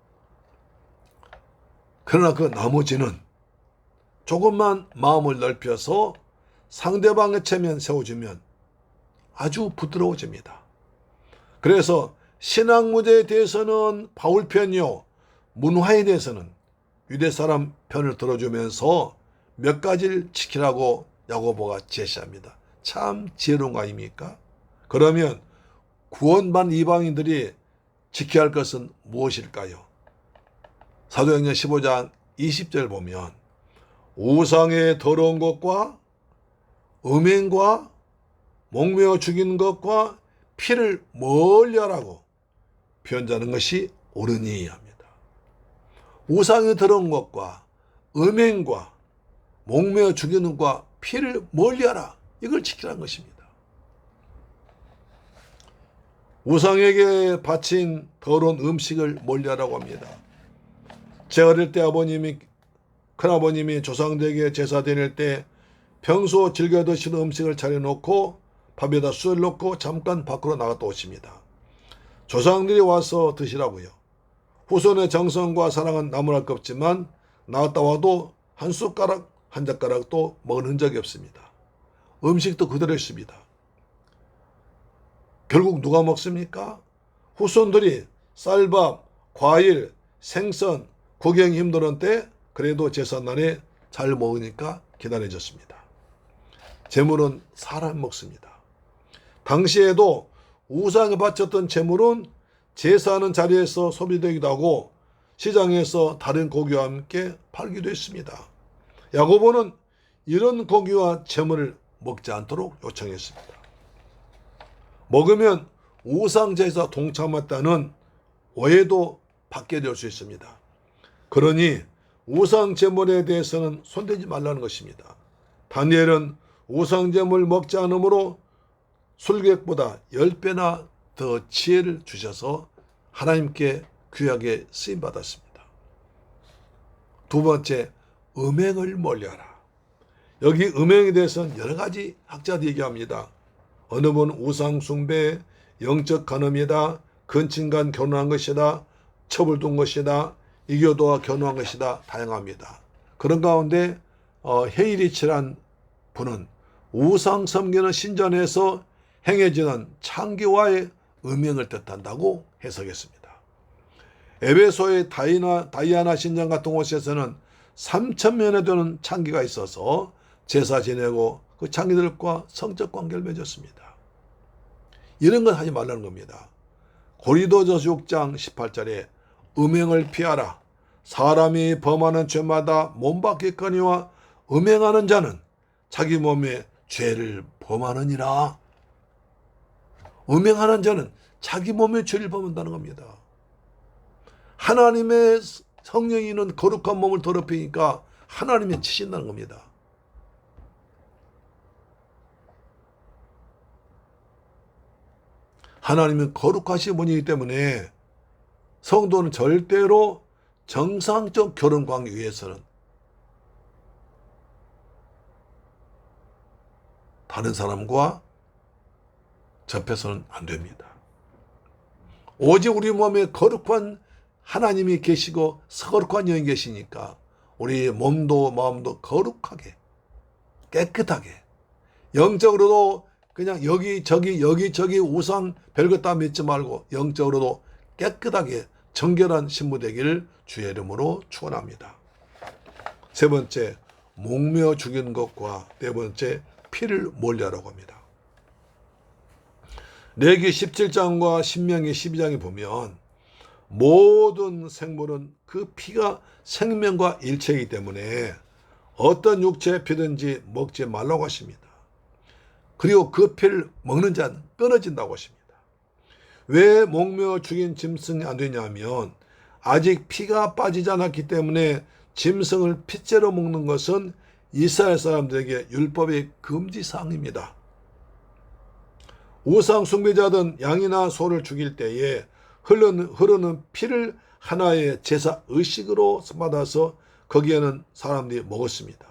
그러나 그 나머지는 조금만 마음을 넓혀서 상대방의 체면 세워주면 아주 부드러워집니다. 그래서 신앙 문제에 대해서는 바울 편이요, 문화에 대해서는 유대 사람 편을 들어주면서 몇 가지를 지키라고 야고보가 제시합니다. 참 지혜로운 거 아닙니까? 그러면 구원받은 이방인들이 지켜야 할 것은 무엇일까요? 사도행전 15장 20절 보면 우상의 더러운 것과 음행과 목매어 죽이는 것과 피를 멀리하라고 표현하는 것이 옳으니 합니다. 우상의 더러운 것과 음행과 목매어 죽이는 것과 피를 멀리하라, 이걸 지키라는 것입니다. 우상에게 바친 더러운 음식을 멀리하라고 합니다. 제 어릴 때 큰아버님이 조상들에게 제사 드릴 때 평소 즐겨 드시는 음식을 차려놓고 밥에다 술 넣고 잠깐 밖으로 나갔다 오십니다. 조상들이 와서 드시라고요. 후손의 정성과 사랑은 나무랄 것 없지만 나갔다 와도 한 숟가락 한 젓가락도 먹은 흔적이 없습니다. 음식도 그대로 있습니다. 결국 누가 먹습니까? 후손들이 쌀밥, 과일, 생선, 구경이 힘들었는데 그래도 제삿날에 잘 먹으니까 기다려졌습니다. 재물은 사람 먹습니다. 당시에도 우상에 바쳤던 재물은 제사하는 자리에서 소비되기도 하고 시장에서 다른 고기와 함께 팔기도 했습니다. 야고보는 이런 고기와 재물을 먹지 않도록 요청했습니다. 먹으면 우상 제사 동참했다는 오해도 받게 될 수 있습니다. 그러니 우상 제물에 대해서는 손대지 말라는 것입니다. 다니엘은 우상 제물 먹지 않으므로 술객보다 10배나 더 지혜를 주셔서 하나님께 귀하게 쓰임받았습니다. 두 번째, 음행을 멀리하라. 여기 음행에 대해서는 여러 가지 학자들이 얘기합니다. 어느 분은 우상 숭배, 영적 간음이다, 근친간 결혼한 것이다, 첩을 둔 것이다, 이교도와 결혼한 것이다, 다양합니다. 그런 가운데 헤이리치란 분은 우상 섬기는 신전에서 행해지는 창기와의 음행을 뜻한다고 해석했습니다. 에베소의 다이아나 신전 같은 곳에서는 3,000명에 되는 창기가 있어서 제사 지내고 그 창기들과 성적 관계를 맺었습니다. 이런 건 하지 말라는 겁니다. 고린도전서 6장 18절에 음행을 피하라. 사람이 범하는 죄마다 몸박겠거니와 음행하는 자는 자기 몸에 죄를 범하느니라. 음행하는 자는 자기 몸에 죄를 범한다는 겁니다. 하나님의 성령이 있는 거룩한 몸을 더럽히니까 하나님이 치신다는 겁니다. 하나님은 거룩하신 분이기 때문에 성도는 절대로 정상적 결혼 관계 위해서는 다른 사람과 접해서는 안 됩니다. 오직 우리 몸에 거룩한 하나님이 계시고 거룩한 영이 계시니까 우리 몸도 마음도 거룩하게 깨끗하게 영적으로도 그냥 여기저기 우상 별것 다 믿지 말고 영적으로도 깨끗하게 정결한 신부 되기를 주의 이름으로 축원합니다. 세 번째, 목매어 죽이는 것과 네 번째, 피를 멀리하라고 합니다. 레기 17장과 신명기 12장에 보면 모든 생물은 그 피가 생명과 일체이기 때문에 어떤 육체의 피든지 먹지 말라고 하십니다. 그리고 그 피를 먹는 자는 끊어진다고 하십니다. 왜 목매어 죽인 짐승이 안 되냐면 아직 피가 빠지지 않았기 때문에 짐승을 피째로 먹는 것은 이스라엘 사람들에게 율법의 금지사항입니다. 우상 숭배자든 양이나 소를 죽일 때에 흐르는 피를 하나의 제사 의식으로 받아서 거기에는 사람들이 먹었습니다.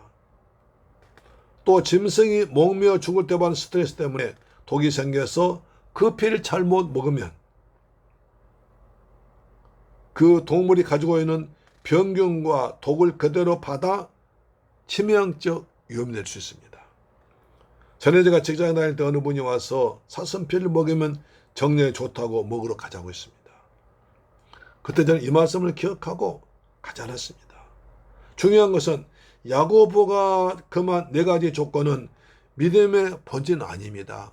또 짐승이 목매어 죽을 때 받는 스트레스 때문에 독이 생겨서 그 피를 잘못 먹으면 그 동물이 가지고 있는 병균과 독을 그대로 받아 치명적 위험이 될 수 있습니다. 전에 제가 직장에 다닐 때 어느 분이 와서 사슴피를 먹으면 정력에 좋다고 먹으러 가자고 했습니다. 그때 저는 이 말씀을 기억하고 가지 않았습니다. 중요한 것은 야고보가 금한 4가지 조건은 믿음의 본질은 아닙니다.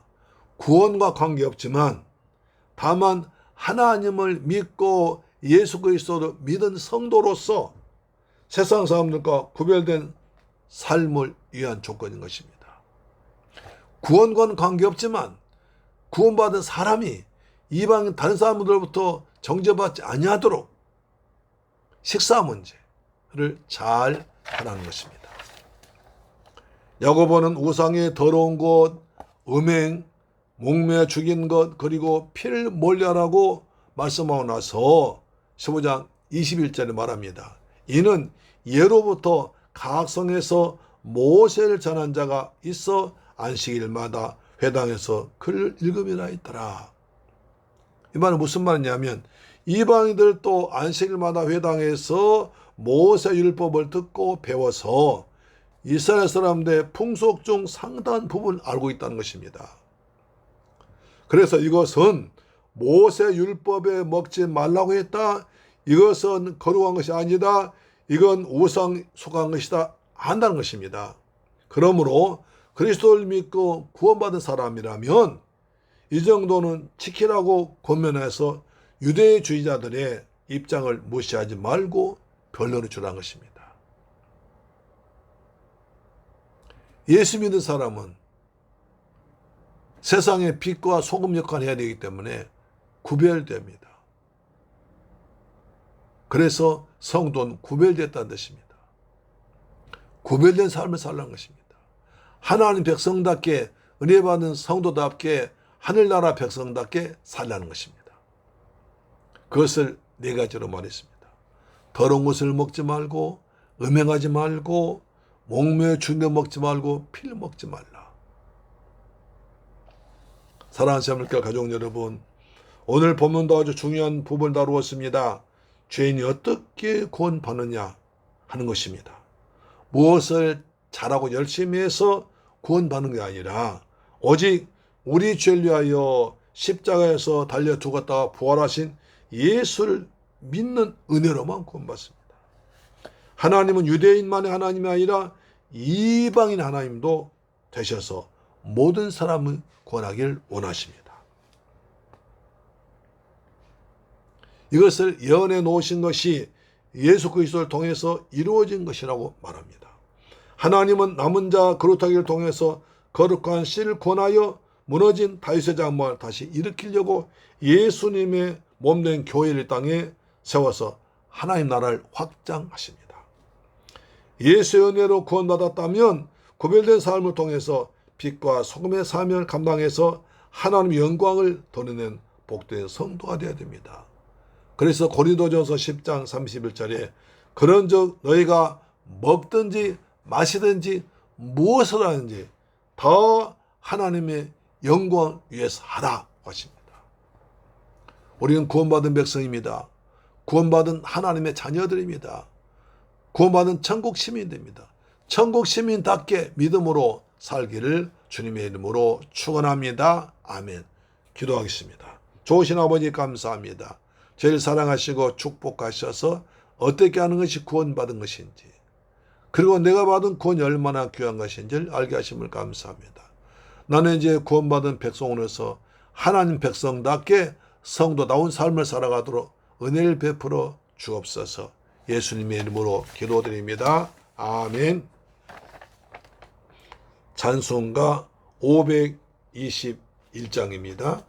구원과 관계없지만 다만 하나님을 믿고 예수 그리스도를 믿은 성도로서 세상 사람들과 구별된 삶을 위한 조건인 것입니다. 구원과는 관계없지만 구원받은 사람이 이방인 다른 사람들로부터 정죄받지 아니하도록 식사 문제를 잘 하라는 것입니다. 야고보는 우상의 더러운 것, 음행, 목매어 죽인 것, 그리고 피를 멀리하라고 말씀하고 나서 15장 21절에 말합니다. 이는 예로부터 각성에서 모세를 전한 자가 있어 안식일마다 회당에서 글을 읽음이라 했더라. 이 말은 무슨 말이냐면 이방인들 또 안식일마다 회당에서 모세 율법을 듣고 배워서 이스라엘 사람들의 풍속 중 상당한 부분을 알고 있다는 것입니다. 그래서 이것은 모세 율법에 먹지 말라고 했다. 이것은 거룩한 것이 아니다. 이건 우상 속한 것이다. 한다는 것입니다. 그러므로 그리스도를 믿고 구원받은 사람이라면 이 정도는 지키라고 권면해서 유대주의자들의 입장을 무시하지 말고 변론을 주라는 것입니다. 예수 믿는 사람은 세상의 빛과 소금 역할을 해야 되기 때문에 구별됩니다. 그래서 성도는 구별됐다는 뜻입니다. 구별된 삶을 살라는 것입니다. 하나님 백성답게 은혜 받은 성도답게 하늘나라 백성답게 살라는 것입니다. 그것을 4가지로 말했습니다. 더러운 것을 먹지 말고 음행하지 말고 목매어 죽인 것 먹지 말고 피를 먹지 말라. 사랑하는 새물결 가족 여러분, 오늘 본문도 아주 중요한 부분을 다루었습니다. 죄인이 어떻게 구원받느냐 하는 것입니다. 무엇을 잘하고 열심히 해서 구원받는 게 아니라 오직 우리 죄를 위하여 십자가에서 달려 죽었다가 부활하신 예수를 믿는 은혜로만 구원받습니다. 하나님은 유대인만의 하나님이 아니라 이방인 하나님도 되셔서 모든 사람을 구원하기를 원하십니다. 이것을 예언해 놓으신 것이 예수 그리스도를 통해서 이루어진 것이라고 말합니다. 하나님은 남은 자 거룩하기를 통해서 거룩한 씨를 권하여 무너진 다윗의 장막을 다시 일으키려고 예수님의 몸된 교회를 땅에 세워서 하나님 나라를 확장하십니다. 예수의 은혜로 구원받았다면 구별된 삶을 통해서 빛과 소금의 사명을 감당해서 하나님의 영광을 드러낸 복된 성도가 되어야 됩니다. 그래서 고린도전서 10장 31절에 그런즉 너희가 먹든지 마시든지 무엇을 하든지 다 하나님의 영광 위해서 하라 하십니다. 우리는 구원받은 백성입니다. 구원받은 하나님의 자녀들입니다. 구원받은 천국 시민입니다. 천국 시민답게 믿음으로 살기를 주님의 이름으로 축원합니다. 아멘. 기도하겠습니다. 좋으신 아버지 감사합니다. 저희를 사랑하시고 축복하셔서 어떻게 하는 것이 구원받은 것인지, 그리고 내가 받은 구원이 얼마나 귀한 것인지를 알게 하심을 감사합니다. 나는 이제 구원받은 백성으로서 하나님 백성답게 성도다운 삶을 살아가도록 은혜를 베풀어 주옵소서. 예수님의 이름으로 기도드립니다. 아멘. 찬송가 521장입니다.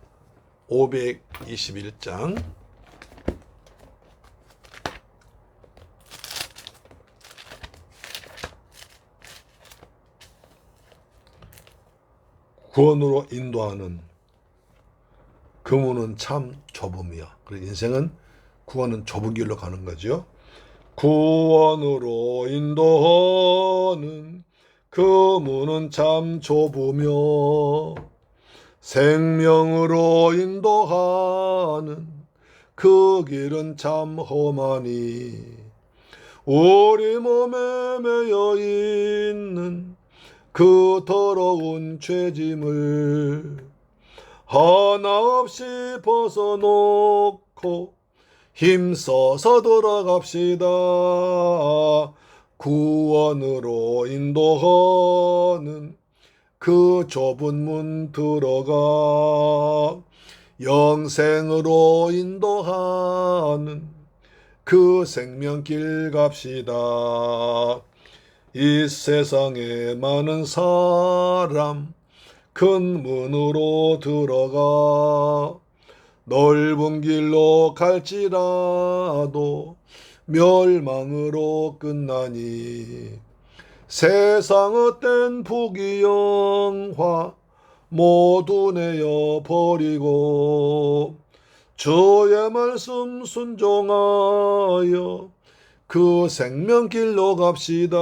521장. 구원으로 인도하는 그 문은 참 좁음이야. 그래서 인생은 구원은 좁은 길로 가는 거죠. 구원으로 인도하는 그 문은 참 좁으며 생명으로 인도하는 그 길은 참 험하니 우리 몸에 매여 있는 그 더러운 죄짐을 하나 없이 벗어놓고 힘써서 돌아갑시다. 구원으로 인도하는 그 좁은 문 들어가 영생으로 인도하는 그 생명길 갑시다. 이 세상에 많은 사람 큰 문으로 들어가 넓은 길로 갈지라도 멸망으로 끝나니 세상 헛된 부귀영화 모두 내어버리고 주의 말씀 순종하여 그 생명길로 갑시다.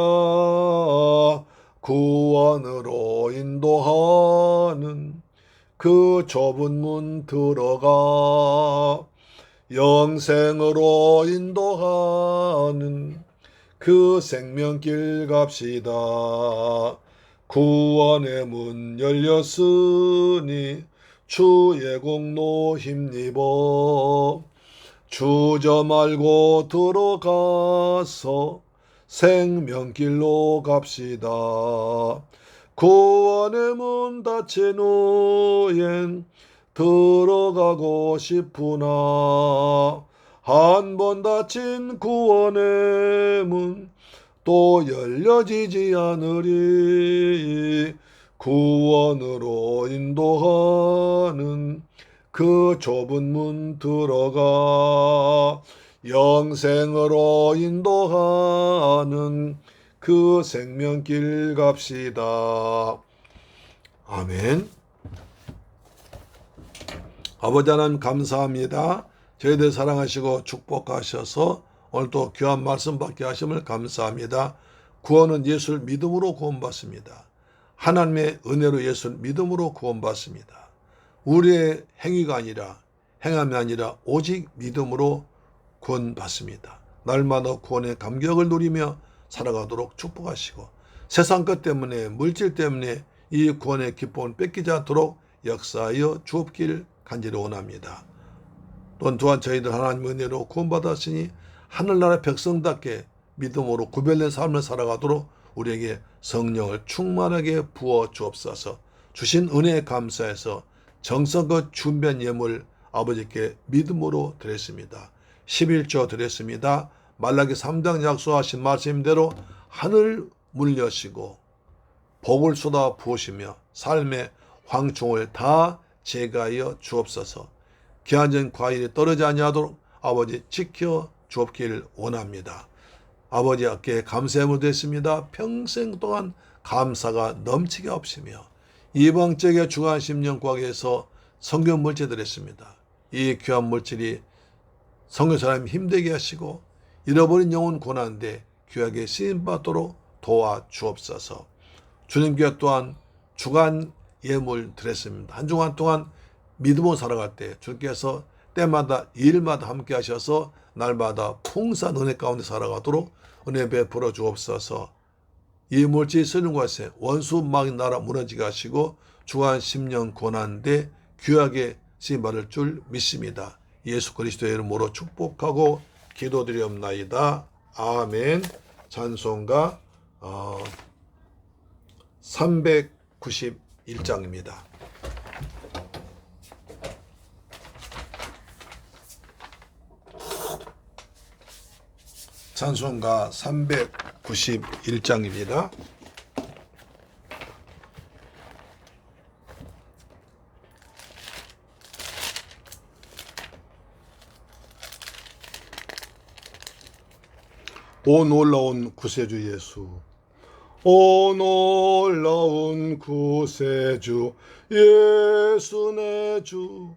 구원으로 인도하는 그 좁은 문 들어가 영생으로 인도하는 그 생명길 갑시다. 구원의 문 열렸으니 주의 공로 힘입어 주저 말고 들어가서 생명길로 갑시다. 구원의 문 닫힌 후엔 들어가고 싶으나 한 번 닫힌 구원의 문 또 열려지지 않으리. 구원으로 인도하는 그 좁은 문 들어가 영생으로 인도하는 그 생명길 갑시다. 아멘. 아버지 하나님 감사합니다. 저희들 사랑하시고 축복하셔서 오늘도 귀한 말씀 받게 하심을 감사합니다. 구원은 예수를 믿음으로 구원받습니다. 하나님의 은혜로 예수를 믿음으로 구원받습니다. 우리의 행위가 아니라 행함이 아니라 오직 믿음으로 구원받습니다. 날마다 구원의 감격을 누리며 살아가도록 축복하시고 세상 것 때문에 물질 때문에 이 구원의 기쁨을 뺏기지 않도록 역사하여 주옵기를 간절히 원합니다. 또한 저희들 하나님의 은혜로 구원받았으니 하늘나라 백성답게 믿음으로 구별된 삶을 살아가도록 우리에게 성령을 충만하게 부어 주옵소서. 주신 은혜에 감사해서 정성껏 준비한 예물 아버지께 믿음으로 드렸습니다. 11조 드렸습니다. 말라기 3장 약속하신 말씀대로 하늘 문 여시고 복을 쏟아 부으시며 삶의 황충을 다 제거하여 주옵소서. 기한전 과일이 떨어지지 아니하도록 아버지 지켜 주옵기를 원합니다. 아버지 어깨에 감사의 무대했습니다. 평생 동안 감사가 넘치게 없으며 이방적의 주간 심령과학에서 성경 물질 드렸습니다. 이 귀한 물질이 성경 사람이 힘들게 하시고 잃어버린 영혼 고난데 귀하게 쓰임받도록 도와 주옵소서. 주님께 또한 주간 예물 드렸습니다. 한 주간 동안 믿음으로 살아갈 때 주께서 때마다 일마다 함께 하셔서 날마다 풍성한 은혜 가운데 살아가도록 은혜 베풀어 주옵소서. 이 물질 쓰는 곳에 원수 막이 나라 무너지게 하시고 주한 10년 고난데 귀하게 쓰임받을 줄 믿습니다. 예수 그리스도의 이름으로 축복하고 기도드리옵나이다. 아멘. 찬송가 391장입니다. 찬송가 391장입니다. 오 놀라운 구세주 예수, 오 놀라운 구세주 예수 내 주,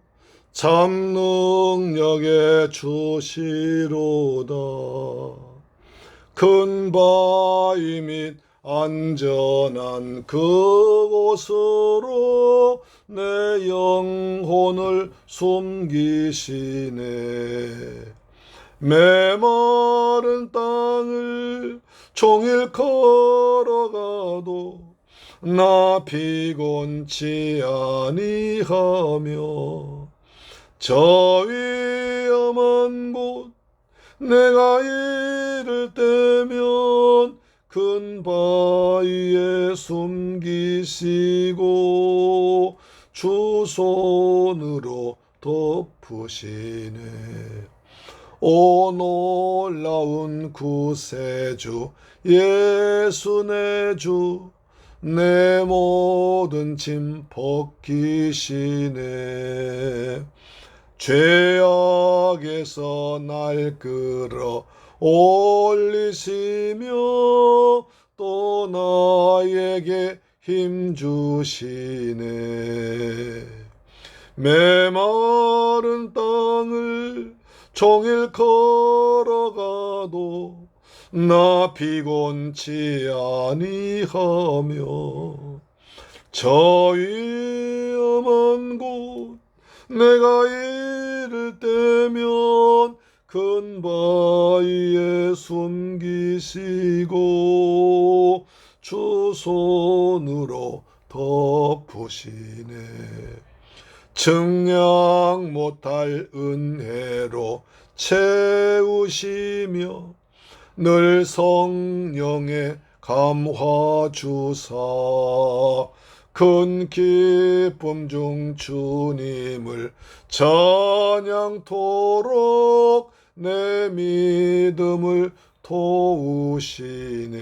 참 능력의 주시로다. 큰 바위 및 안전한 그곳으로 내 영혼을 숨기시네. 메마른 땅을 종일 걸어가도 나 피곤치 아니하며, 저 위험한 곳 내가 이를 때면 큰 바위에 숨기시고 주 손으로 덮으시네. 오 놀라운 구세주 예수 내 주, 내 모든 짐 벗기시네. 죄악에서 날 끌어 올리시며 또 나에게 힘 주시네. 메마른 땅을 종일 걸어가도 나 피곤치 아니하며, 저 위험한 곳 내가 이를 때면 큰 바위에 숨기시고 주 손으로 덮으시네. 증량 못할 은혜로 채우시며 늘 성령의 감화 주사 큰 기쁨 중 주님을 찬양토록 내 믿음을 도우시네.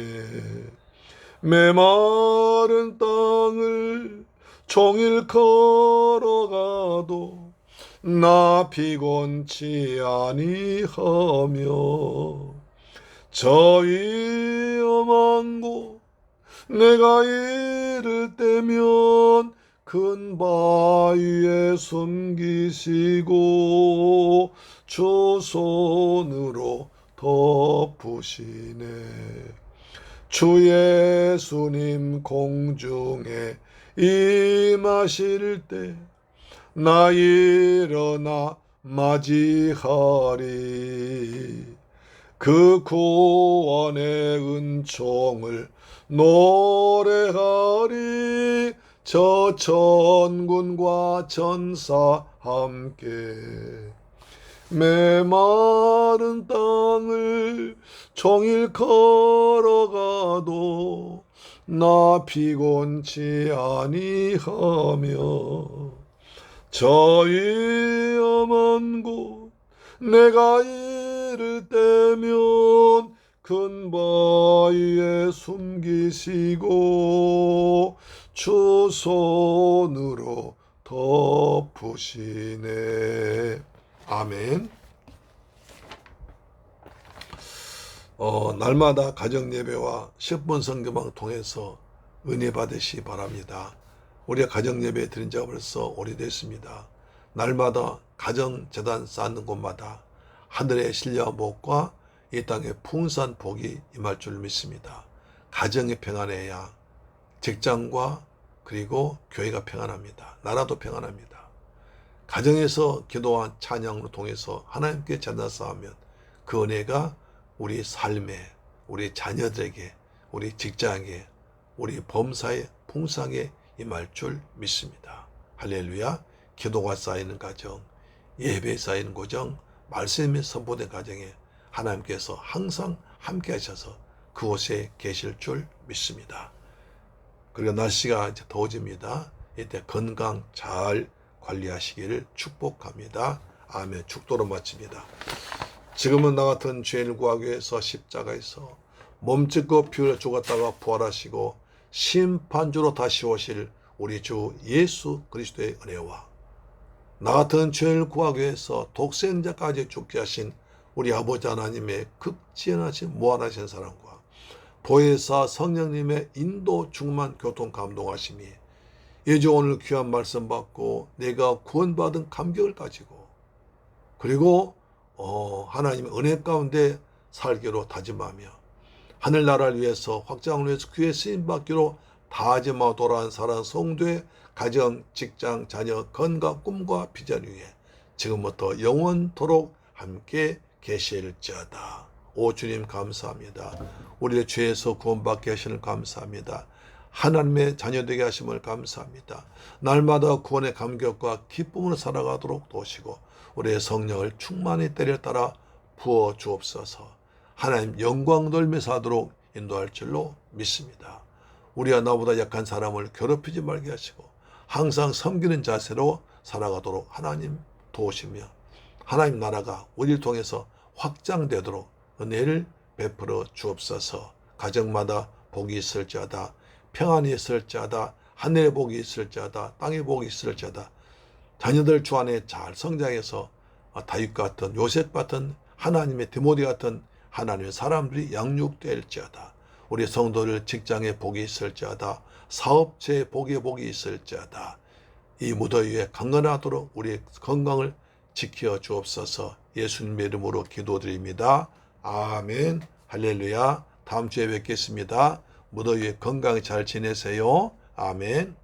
메마른 땅을 종일 걸어가도 나 피곤치 아니하며, 저 위험한 곳 내가 이를 때면 큰 바위에 숨기시고 주 손으로 덮으시네. 주 예수님 공중에 임하실 때 나 일어나 맞이하리. 그 구원의 은총을 노래하리. 저 천군과 천사 함께. 메마른 땅을 종일 걸어가도 나 피곤치 아니하며, 저 위험한 곳 내가 이를 때면 큰 바위에 숨기시고 주 손으로 덮으시네. 아멘. 날마다 가정예배와 10분 성경방 통해서 은혜 받으시 바랍니다. 우리가 가정예배 드린 지가 벌써 오래됐습니다. 날마다 가정재단 쌓는 곳마다 하늘의 신뢰와 복과 이 땅의 풍성한 복이 임할 줄 믿습니다. 가정이 평안해야 직장과 그리고 교회가 평안합니다. 나라도 평안합니다. 가정에서 기도와 찬양으로 통해서 하나님께 재단 쌓으면 그 은혜가 우리 삶에, 우리 자녀들에게, 우리 직장에, 우리 범사에 풍성하게 임할 줄 믿습니다. 할렐루야. 기도가 쌓이는 가정, 예배 쌓이는 가정, 말씀이 선포된 가정에 하나님께서 항상 함께 하셔서 그곳에 계실 줄 믿습니다. 그리고 날씨가 이제 더워집니다. 이때 건강 잘 관리하시기를 축복합니다. 아멘. 축도로 마칩니다. 지금은 나 같은 죄인을 구하기 위해서 십자가에서 몸짓고 피 흘려 죽었다가 부활하시고 심판주로 다시 오실 우리 주 예수 그리스도의 은혜와 나 같은 죄인을 구하기 위해서 독생자까지 죽게 하신 우리 아버지 하나님의 극진하신 무한하신 사랑과 보혜사 성령님의 인도 충만 교통 감동하심이 예주 오늘 귀한 말씀 받고 내가 구원받은 감격을 가지고 그리고 하나님의 은혜 가운데 살기로 다짐하며 하늘나라를 위해서 확장을 위해서 귀에 쓰임받기로 다짐하고 돌아온 사랑 성도의 가정, 직장, 자녀, 건강, 꿈과 비전 위에 지금부터 영원토록 함께 계실지어다. 오 주님 감사합니다. 우리의 죄에서 구원받게 하시는 감사합니다. 하나님의 자녀되게 하심을 감사합니다. 날마다 구원의 감격과 기쁨으로 살아가도록 도우시고 우리의 성령을 충만히 때려 따라 부어 주옵소서. 하나님 영광 돌면서 하도록 인도할 줄로 믿습니다. 우리와 나보다 약한 사람을 괴롭히지 말게 하시고 항상 섬기는 자세로 살아가도록 하나님 도우시며 하나님 나라가 우리를 통해서 확장되도록 은혜를 베풀어 주옵소서. 가정마다 복이 있을지어다. 평안이 있을지어다. 하늘의 복이 있을지어다. 땅의 복이 있을지어다. 자녀들 주 안에 잘 성장해서 다윗 같은 요셉 같은 하나님의 디모데 같은 하나님의 사람들이 양육될지어다. 우리 성도들 직장에 복이 있을지어다. 사업체에 복이 있을지어다. 이 무더위에 강건하도록 우리의 건강을 지켜 주옵소서. 예수님의 이름으로 기도드립니다. 아멘. 할렐루야. 다음 주에 뵙겠습니다. 무더위에 건강히 잘 지내세요. 아멘.